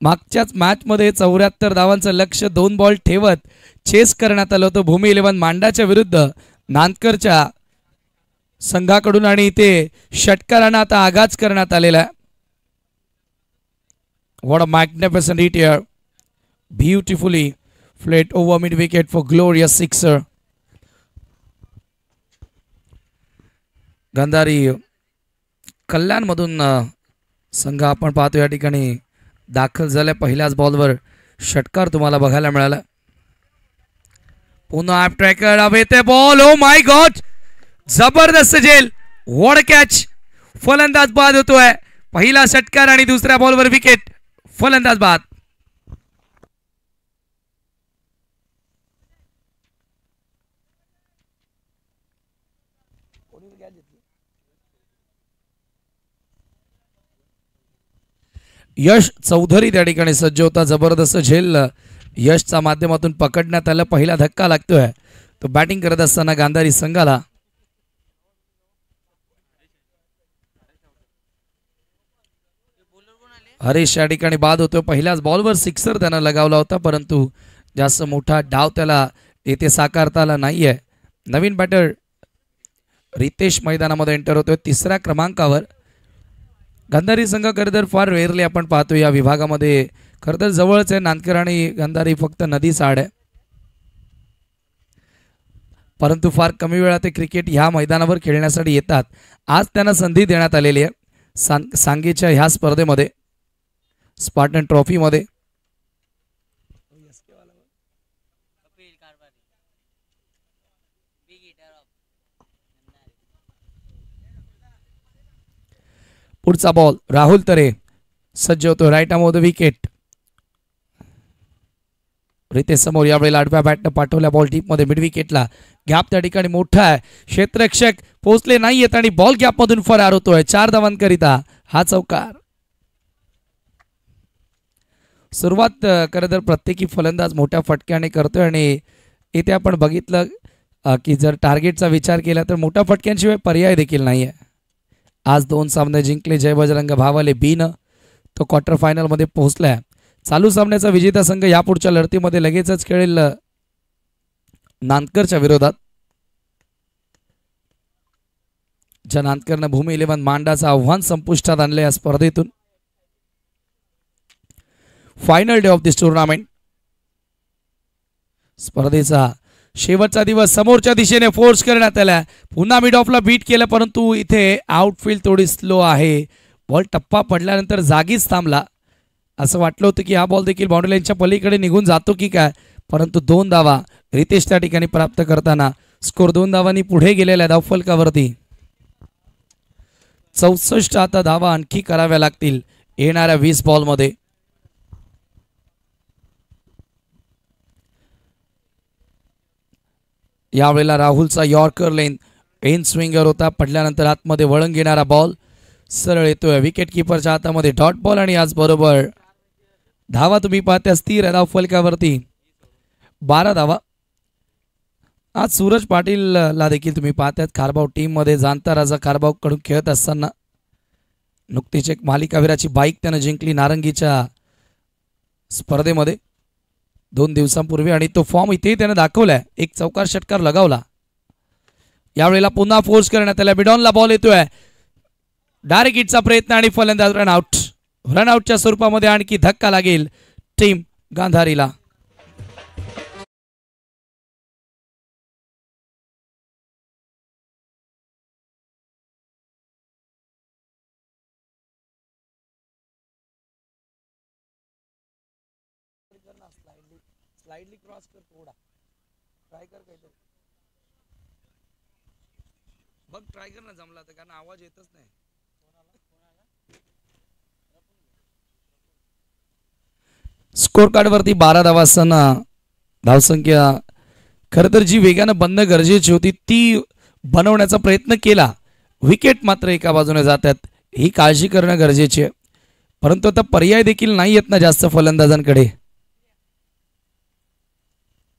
मागच्याच मॅच मध्ये 74 धावांचं लक्ष्य 2 बॉल ठेवत चेस करण्यात आलं होतं भूमी 11 मांडाच्या विरुद्ध नांदकरच्या संघाकडून आणि इथे षटकारांना आता आगाज करण्यात आलेला आहे. What a magnificent hit here. Beautifully flat over mid wicket for glorious sixer. Gandhari कल्याणमधून संघ आपण पाहतो या ठिकाणी दाखल झाल्या. पहिल्याच बॉलवर षटकार तुम्हाला बघायला मिळाला. पुन्हा ॲप ट्रॅकर हवे ते बॉल. ओ माय गॉड, जबरदस्त झेल. What a catch. फलंदाज बाद होतोय. पहिला षटकार आणि दुसऱ्या बॉलवर विकेट. फलंदाज बाद. यश चौधरी त्या ठिकाणी सज्ज होता. जबरदस्त झेल यशच्या माध्यमातून पकडण्यात आलं. पहिला धक्का लागतोय तो बॅटिंग करत असताना गांधारी संघाला. हरीश या ठिकाणी बाद होतो. पहिल्याच बॉलवर सिक्सर त्यानं लगावला होता परंतु जास्त मोठा डाव त्याला येथे साकारता आला नाहीये. नवीन बॅटर रितेश मैदानामध्ये एंटर होतोय 3ऱ्या क्रमांकावर. गांधारी संघ खरंतर फार रेअरली आपण पाहतो या विभागामध्ये. खरंतर जवळच आहे नांदकर आणि गांधारी, फक्त नदीचा आड आहे. परंतु फार कमी वेळा ते क्रिकेट ह्या मैदानावर खेळण्यासाठी येतात. आज त्यांना संधी देण्यात आलेली आहे सांगलीच्या ह्या स्पर्धेमध्ये, स्पार्टन ट्रॉफी मध्ये. पुढचा बॉल राहुल तरे सज्ज होतो. Right arm off the wicket. Ritesh समोर यावेळेला आडव्या बॅटनं पाठवल्या बॉल डीपमध्ये मिड विकेटला. गॅप त्या ठिकाणी मोठा आहे. क्षेत्ररक्षक पोहोचले नाहीयेत आणि बॉल गॅपमधून फरार होतोय. 4 धावांकरिता हा चौकार. सुरुवात खरं तर प्रत्येकी फलंदाज मोठ्या फटक्याने करतोय आणि इथे आपण बघितलं की जर टार्गेटचा विचार केला तर मोठ्या फटक्यांशिवाय पर्याय देखील नाही आहे. आज 2 सामने जिंकले जय बजरंग भावाले बीनं. तो क्वार्टर फायनलमध्ये पोहोचलाय. चालू सामन्याचा विजेता संघ यापुढच्या लढतीमध्ये लगेचच खेळेल नांदकरच्या विरोधात. ज्या नांदकरनं भूमी 11 मांडाचं आव्हान संपुष्टात आणले या स्पर्धेतून. Final day of this tournament. स्पर्धेचा शेवटचा दिवस समोरच्या दिशेने फोर्स करण्यात आला. पुन्हा मिड ऑफला बीट केलं परंतु इथे आउटफील्ड थोडी स्लो आहे. बॉल टप्पा पडल्यानंतर जागीच थांबला. असं वाटलं होतं की हा बॉल देखील बाउंड्री लाईनच्या पलीकडे निघून जातो की काय, परंतु 2 धावा रितेश त्या ठिकाणी प्राप्त करताना स्कोर 2 धावांनी पुढे गेलेल्या धावफलकावरती. 64 आता धावा आणखी कराव्या लागतील येणाऱ्या 20 बॉलमध्ये. यावेळेला राहुलचा यॉर्कर इन स्विंगर होता. पडल्यानंतर आतमध्ये वळण घेणारा बॉल सरळ येतोय विकेट किपरच्या हातामध्ये. डॉट बॉल आणि आज बरोबर धावा तुम्ही पाहत्या स्थिर धाव फलकावरती 12 धावा. आज सूरज पाटीलला देखील तुम्ही पाहत्यात खारबाव टीम मध्ये जाणता राजा खारबाव कडून खेळत असताना. नुकतीच एक मालिकावीराची बाईक त्यानं जिंकली नारंगीच्या स्पर्धेमध्ये 2 दिवसांपूर्वी आणि तो फॉर्म इथेही त्यानं दाखवलाय. एक चौकार षटकार लगावला. यावेळेला पुन्हा फोर्स करण्यात आला. बिडॉनला बॉल येतोय. डायरेक्ट हिटचा प्रयत्न आणि फलंदाज रनआउट. रनआउटच्या स्वरूपामध्ये आणखी धक्का लागेल टीम गांधारीला. स्लाइडली क्रॉस कर थोडा. ट्राय कर काहीतरी. बघ ट्राय कर ना जमला तर, कारण आवाज येतच नाही. स्कोर कार्ड वरती 12 धावा असताना धावसंख्या खरं तर जी वेगानं बनणं गरजेची होती ती बनवण्याचा प्रयत्न केला. विकेट मात्र एका बाजूने जातात ही काळजी करणं गरजेची आहे. परंतु आता पर्याय देखील नाही येत ना जास्त फलंदाजांकडे.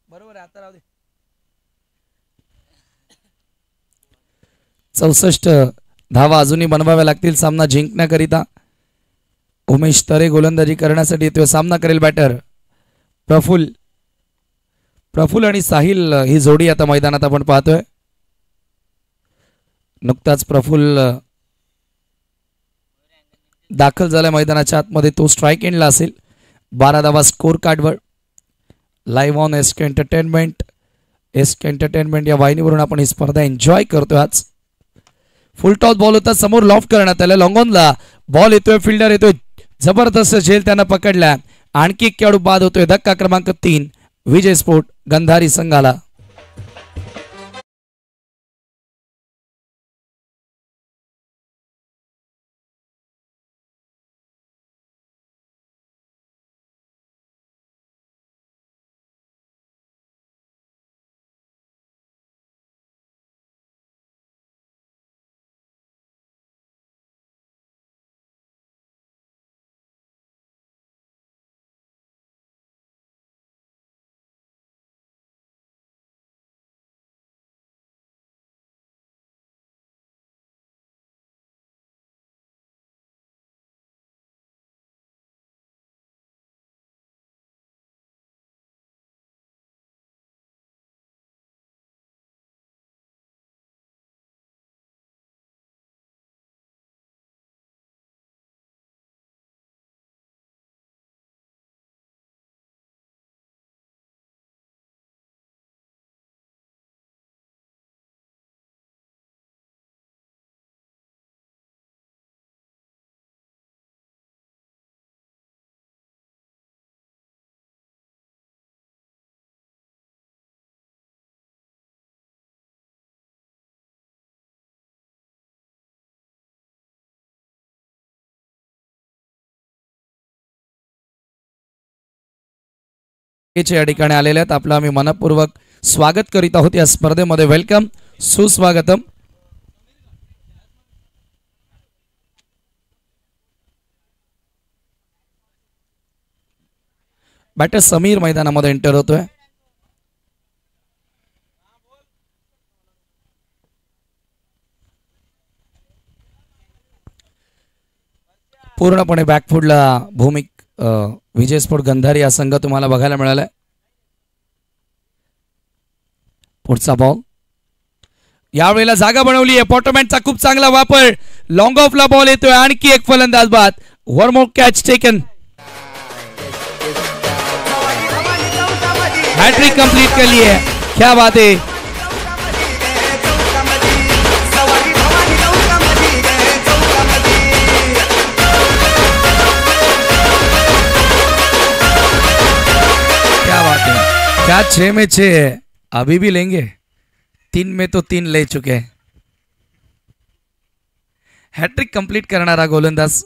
बरोबर आहे. आता राहू दे. 64 धावा अजूनही बनवाव्या लागतील सामना जिंकण्याकरिता. उमेश तरे गोलंदाजी करण्यासाठी येतोय. सामना करेल बॅटर प्रफुल आणि साहिल ही जोडी आता मैदानात आपण पाहतोय. नुकताच प्रफुल दाखल झाला मैदानाच्या आतमध्ये. तो स्ट्राईक एंडला असेल. 12 धावा स्कोर कार्डवर. लाईव्ह ऑन एसके एंटरटेनमेंट या वाहिनीवरून आपण ही स्पर्धा एन्जॉय करतोय. आज फुल टॉस बॉल होता. समोर लॉफ्ट करण्यात आला. लॉंगॉनला बॉल येतोय. फिल्डर येतोय. जबरदस्त झेल त्यानं पकडला. आणखी एक खेळाडू बाद होतोय. धक्का क्रमांक 3 विजय स्पोर्ट गंधारी संघाला. या ठिकाणी आलेले आहेत. आपलं आम्ही मनपूर्वक स्वागत करीत आहोत या स्पर्धेमध्ये. वेलकम, सुस्वागतम. बॅटर समीर मैदानामध्ये एंटर होतोय. पूर्णपणे बॅकफुटला भूमिक विजय स्पोर्ट गंधारी हा संघ तुम्हाला बघायला मिळालाय. पुढचा बॉल यावेळेला जागा बनवली आहे. पॉटोमॅनचा खूप चांगला वापर. लॉंग ऑफला बॉल येतोय. आणखी एक फलंदाज बाद. One more catch taken. Hat-trick complete कर ली है. क्या बात है. क्या बात है. क्या 6 में 6 है. अभी भी लेंगे. 3 में तो 3 ले चुके हैं. हॅट्रिक कंप्लीट करणारा गोलंदाज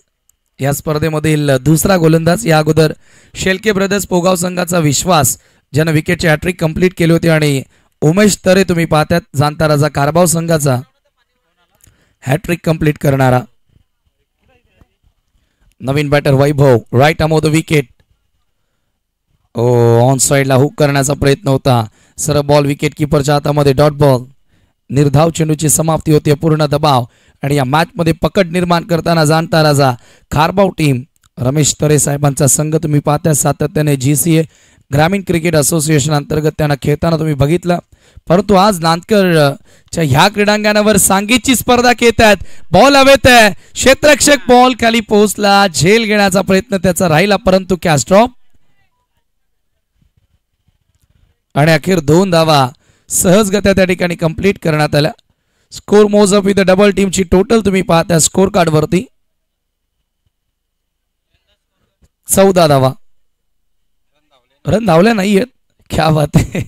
या स्पर्धेमधील दुसरा गोलंदाज. या अगोदर शेलके ब्रदर्स पोगाव संघाचा विश्वास ज्यानं विकेटचे हॅट्रिक कंप्लीट केले होते आणि उमेश तरे तुम्ही पाहतात जाणता राजा कारभाव संघाचा हॅट्रिक कंप्लीट करणारा. नवीन batter Vaibhav right arm off the wicket. On साइडला हुक करण्याचा प्रयत्न होता. सरळ बॉल विकेट किपरच्या हातामध्ये. Dot ball. निर्धाव चेंडूची समाप्ती होती. पूर्ण दबाव आणि या मॅच मध्ये पकड निर्माण करताना जाणता राजा खारबाव टीम रमेश तरे साहेबांचा संघ तुम्ही पाहता सातत्याने GCA ग्रामीण क्रिकेट असोसिएशन अंतर्गत त्यांना खेळताना तुम्ही बघितलं. परंतु आज नांदकरच्या ह्या क्रीडांगणावर सांगीची स्पर्धा खेळतात. बॉल हवेत आहे. क्षेत्ररक्षक बॉल खाली पोहोचला. झेल घेण्याचा प्रयत्न त्याचा राहिला परंतु कॅच ड्रॉप आणि अखेर 2 धावा सहजगत्या त्या ठिकाणी कंप्लीट करण्यात आल्या. स्कोर मोजअप विथ डबल टीमची टोटल तुम्ही पाहता स्कोर कार्ड वरती 14 धावा. रन धावल्या नाहीयेत. क्या बात आहे.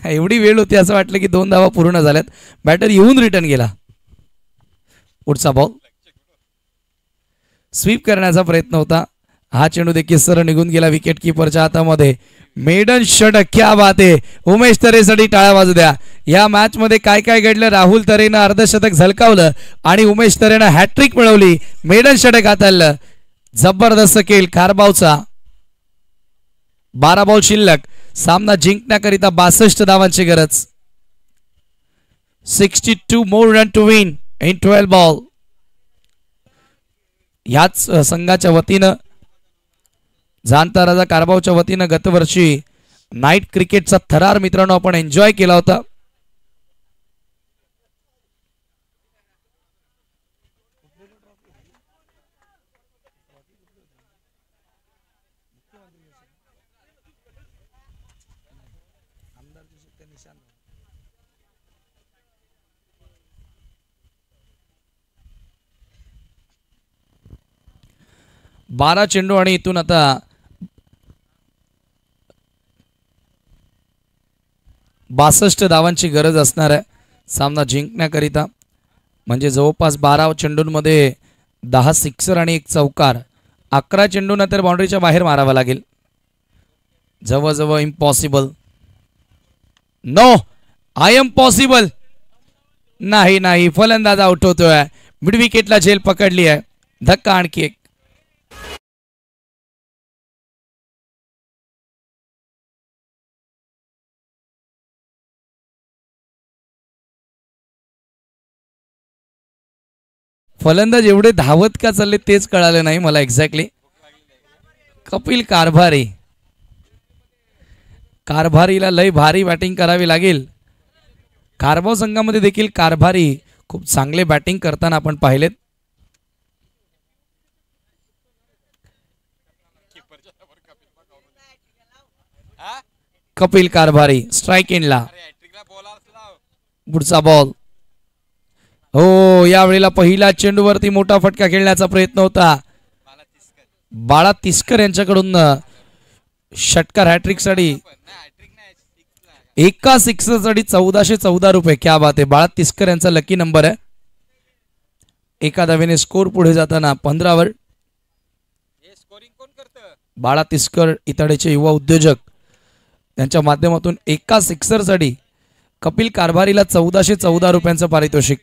एवढी वेळ होती असं वाटलं की 2 धावा पूर्ण झाल्यात. बॅटर येऊन रिटर्न गेला. पुढचा बॉल स्वीप करण्याचा प्रयत्न होता. हा चेंडू देखील सरळ निघून गेला विकेट किपरच्या हातामध्ये. मेडन षटक. क्या बात आहे. उमेश तरेसाठी टाळ्या वाजू द्या. या मॅच मध्ये काय काय घडलं. राहुल तरेनं अर्धशतक झलकावलं आणि उमेश तरेनं हॅट्रिक मिळवली. मेडन षटक हाताळलं. जबरदस्त खेळ कारभावचा. 12 बॉल शिल्लक. सामना जिंकण्याकरिता 62 धावांची गरज. 62 more run to win in 12 ball. याच संघाच्या वतीनं जाणता राजा कारभावच्या वतीनं गतवर्षी नाईट क्रिकेटचा थरार मित्रांनो आपण एन्जॉय केला होता. बारा चेंडू आणि इथून आता 62 धावांची गरज असणार आहे सामना जिंकण्याकरिता. म्हणजे जवळपास 12 चेंडूंमध्ये 10 सिक्सर आणि 1 चौकार. 11 चेंडूंना तर बाउंड्रीच्या बाहेर मारावा लागेल. जवळजवळ impossible. No I am possible. नाही नाही फलंदाज आउट होतोय. मिड विकेटला झेल पकडली आहे. धक्का आणखी एक. फलंदाज एवढे धावत का चालले तेच कळालं नाही मला एक्झॅक्टली. कपिल कारभारी. कारभारीला लय भारी बॅटिंग करावी लागेल. कारभाव संघामध्ये देखील कारभारी खूप चांगले बॅटिंग करताना आपण पाहिलेत. कपिल कारभारी स्ट्राइक इनला. पुढचा बॉल. हो यावेळेला पहिला चेंडूवरती मोठा फटका खेळण्याचा प्रयत्न होता. बाळा तिस्कर यांच्याकडून षटकार हॅट्रिक साठी. एका सिक्सर साठी 1414 रुपये. क्या बात आहे. बाळा तिस्कर यांचा लकी नंबर आहे. एका धावेने स्कोर पुढे जाताना 15 वर. बाळा तिस्कर इताडेचे युवा उद्योजक त्यांच्या माध्यमातून एका सिक्सरसाठी कपिल कारभारीला 1414 रुपयांचं पारितोषिक.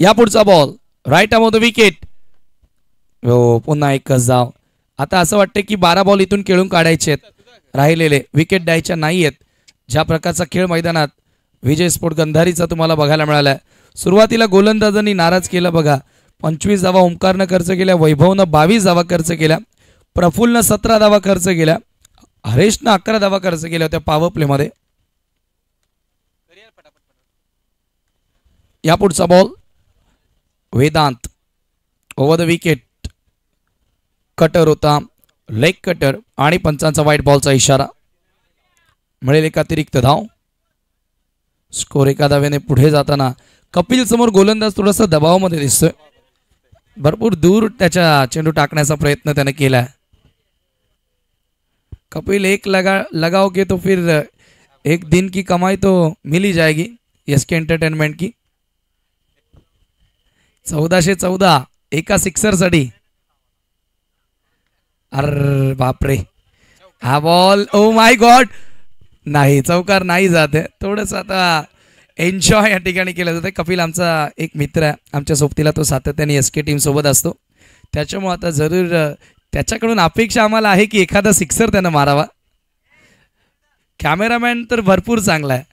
या पुढचा ball right off the wicket. हो, पुन्हा एकच धाव. आता असं वाटतं की 12 बॉल इथून खेळून काढायचे आहेत, राहिलेले विकेट द्यायच्या नाही आहेत. ज्या प्रकारचा खेळ मैदानात विजय स्पोर्ट गंधारीचा तुम्हाला बघायला मिळालाय. सुरुवातीला गोलंदाजांनी नाराज केलं बघा. 25 धावा ओंकारनं खर्च केल्या, वैभवनं 22 धावा खर्च केल्या, प्रफुल्लनं 17 धावा खर्च केल्या, हरेशनं 11 धावा खर्च केल्या होत्या पॉवर प्लेमध्ये. या पुढचा ball Vedant over the wicket. Cutter होता, लेग कटर आणि पंचांचा व्हाईट बॉलचा इशारा. मिळेल एक अतिरिक्त धाव. स्कोर एका धावेने पुढे जाताना कपिल समोर गोलंदाज थोडासा दबावामध्ये दिसतोय. भरपूर दूर त्याच्या चेंडू टाकण्याचा प्रयत्न त्याने केलाय. कपिल एक लगाव के तो फिर एक दिन की कमाई तो मिल ही जाएगी एसके एंटरटेनमेंट की. 1414 एका सिक्सरसाठी. अरे बापरे, हा बॉल ओ माय गॉड, नाही चौकार नाही जाते. थोडंसं आता एन्जॉय या ठिकाणी केलं जातं. कपिल आमचा एक मित्र आहे, आमच्या सोबतीला तो सातत्याने एसके टीम सोबत असतो. त्याच्यामुळे आता जरूर त्याच्याकडून अपेक्षा आम्हाला आहे की एखादा सिक्सर त्यानं मारावा. कॅमेरामॅन तर भरपूर चांगला आहे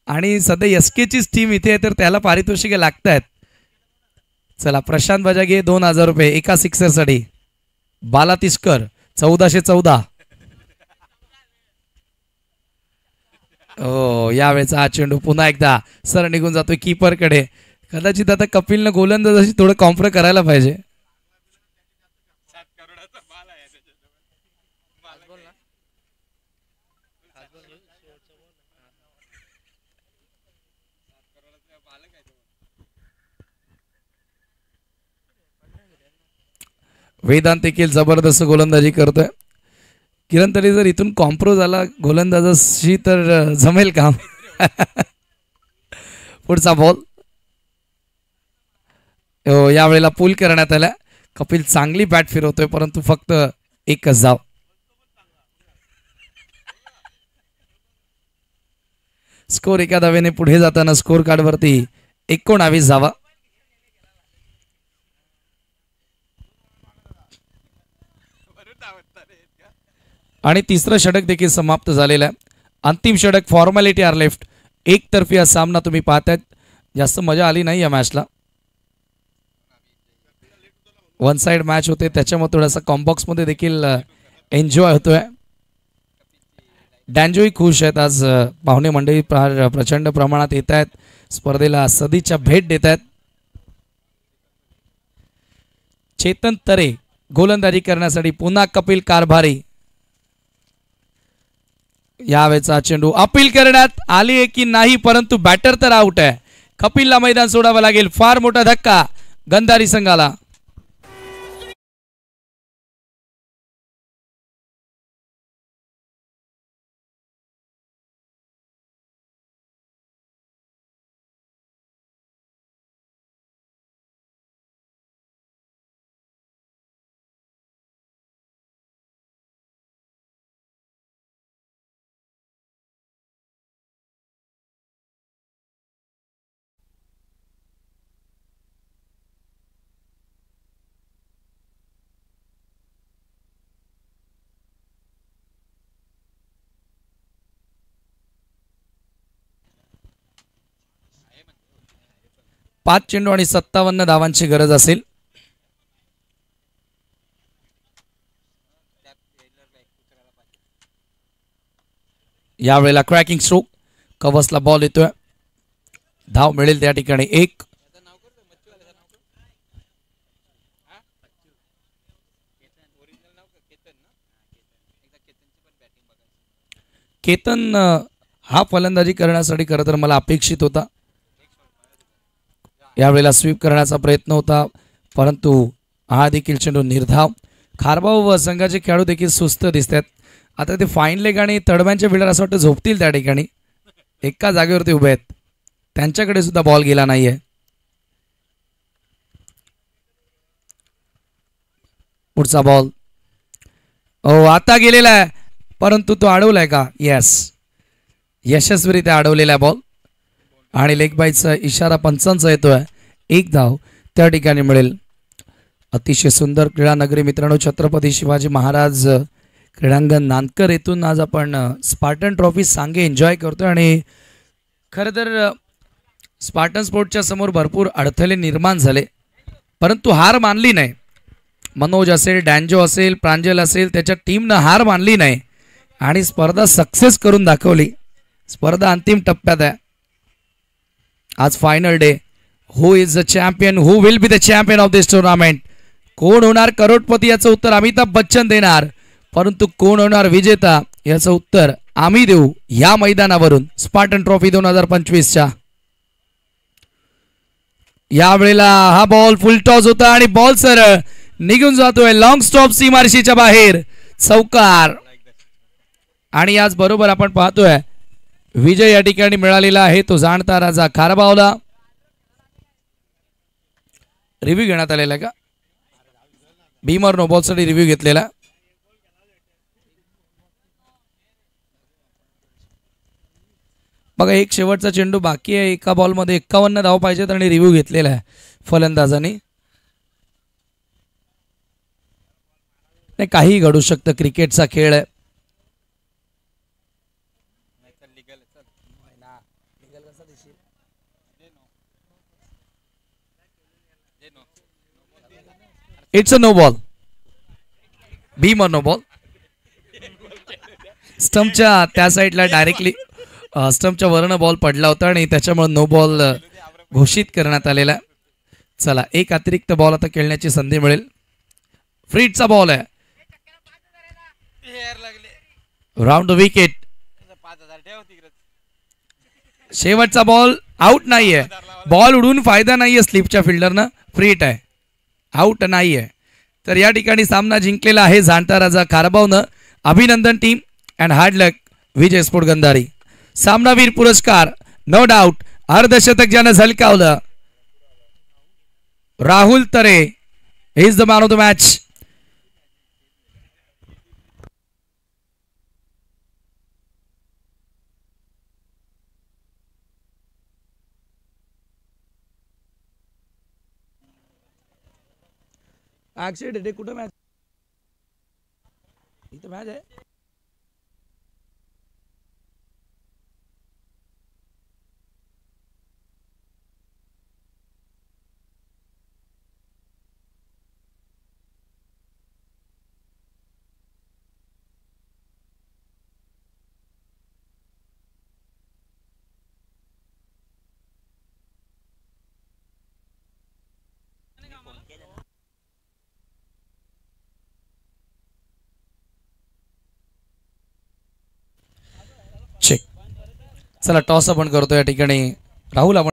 आणि सध्या एसकेचीच टीम इथे आहे तर त्याला पारितोषिके लागत आहेत. चला, प्रशांत बजागे 2000 रुपये एका सिक्सरसाठी. बाला तिस्कर 1414. हो, यावेळेचा हा चेंडू पुन्हा एकदा सर निघून जातोय कीपरकडे. कदाचित आता कपिलनं गोलंदाजाशी थोडं कॉम्प्रो करायला पाहिजे. वेदांत देखील जबरदस्त गोलंदाजी करतोय. किरण तरी जर इथून कॉम्प्रो झाला गोलंदाजाशी तर जमेल काम. पुढचा बॉल यावेळेला पूल करण्यात आला. कपिल चांगली बॅट फिरवतोय परंतु फक्त एकच धाव. स्कोर एका धावेने पुढे जाताना स्कोर कार्ड वरती 19 धावा. आणि तिसरं षटक देखील समाप्त झालेलं आहे. अंतिम षटक फॉर्मॅलिटी आर लेफ्ट. एकतर्फी हा सामना तुम्ही पाहतायत. जास्त मजा आली नाही या मॅचला. वन साइड मॅच होते त्याच्यामुळे थोडासा कॉम्बॉक्समध्ये देखील एन्जॉय होतोय. डॅन्जोही खुश आहेत. आज पाहुणे मंडळी प्रचंड प्रमाणात येत आहेत, स्पर्धेला सदिच्छा भेट देत आहेत. चेतन तरे गोलंदाजी करण्यासाठी पुन्हा कपिल कारभारी. यावेळेचा चेंडू अपील करण्यात आली आहे की नाही, परंतु बॅटर तर आउट आहे. कपिलला मैदान सोडावं लागेल. फार मोठा धक्का गंधारी संघाला. पाच चेंडू आणि 57 धावांची गरज असेल. यावेळेला क्रॅकिंग स्ट्रोक. कवसला बॉल येतोय. धाव मिळेल त्या ठिकाणी एक. केतन हा फलंदाजी करण्यासाठी खरं तर मला अपेक्षित होता. यावेळेला स्वीप करण्याचा प्रयत्न होता परंतु हा देखील चेंडू निर्धाव. खारबाव संघाचे खेळाडू देखील सुस्त दिसतात. आता ते फाईन लेग आणि तडव्यांचे फिल्डर असं वाटतं झोपतील त्या ठिकाणी. एका जागेवरती उभे आहेत. त्यांच्याकडे सुद्धा बॉल गेला नाहीये. पुढचा बॉल आता गेलेला आहे, परंतु तो अडवलाय का? येस, यशस्वीरित्या अडवलेला बॉल आणि लेग बाईचा इशारा पंचांचा येतोय. एक धाव त्या ठिकाणी मिळेल. अतिशय सुंदर क्रीडा नगरी मित्रांनो, छत्रपती शिवाजी महाराज क्रीडांगण नांदकर येथून आज आपण स्पार्टन ट्रॉफी सांगे एन्जॉय करतोय. आणि खरं तर स्पार्टन स्पोर्टच्या समोर भरपूर अडथळे निर्माण झाले, परंतु हार मानली नाही. मनोज असेल, डॅन्जो असेल, प्रांजल असेल, त्याच्या टीमनं हार मानली नाही आणि स्पर्धा सक्सेस करून दाखवली. स्पर्धा अंतिम टप्प्यात आहे. आज final day. Who is the champion, who will be the champion of this tournament? कोण होणार करोडपती याचं उत्तर अमिताभ बच्चन देणार, परंतु कोण होणार विजेता याचं उत्तर आम्ही देऊ या मैदानावरून. स्पार्टन ट्रॉफी 2025च्या यावेळेला हा बॉल फुल टॉस होता आणि बॉल सरळ निघून जातोय लॉंग स्टॉप सीमारेषेच्या बाहेर. चौकार. आणि आज बरोबर आपण पाहतोय विजय या ठिकाणी मिळालेला आहे तो जाणता राजा खारबावला. रिव्ह्यू घेण्यात आलेला आहे का? भीमर नो बॉल साठी रिव्ह्यू घेतलेला. बघा एक शेवटचा चेंडू बाकी आहे, एका बॉलमध्ये 51 धाव पाहिजेत आणि रिव्ह्यू घेतलेला आहे फलंदाजांनी. नाही, काही घडू शकतं, क्रिकेटचा खेळ आहे. It's a no ball. Beamer no ball. स्टंपच्या त्या साईडला डायरेक्टली स्टंपच्या वरनं बॉल पडला होता आणि त्याच्यामुळे नो बॉल घोषित करण्यात आलेला. चला, एक अतिरिक्त बॉल आता खेळण्याची संधी मिळेल. फ्रीडचा बॉल आहे. Round the wicket. शेवटचा बॉल आउट नाहीये. बॉल उडून फायदा नाहीये स्लिपच्या फिल्डरनं. फ्रीट आहे, आउट नाहीये. तर या ठिकाणी सामना जिंकलेला आहे जाणता राजा खारबावनं. अभिनंदन team and hard luck Vijay sport Gandhari. सामनावीर पुरस्कार नो डाऊट अर्धशतक ज्यानं झलकावलं Rahul Tare is the man of the match. Accident कुठं मॅच? इथं मॅच आहे. चेक. चला टॉस आपण करतो या ठिकाणी. राहुल आपण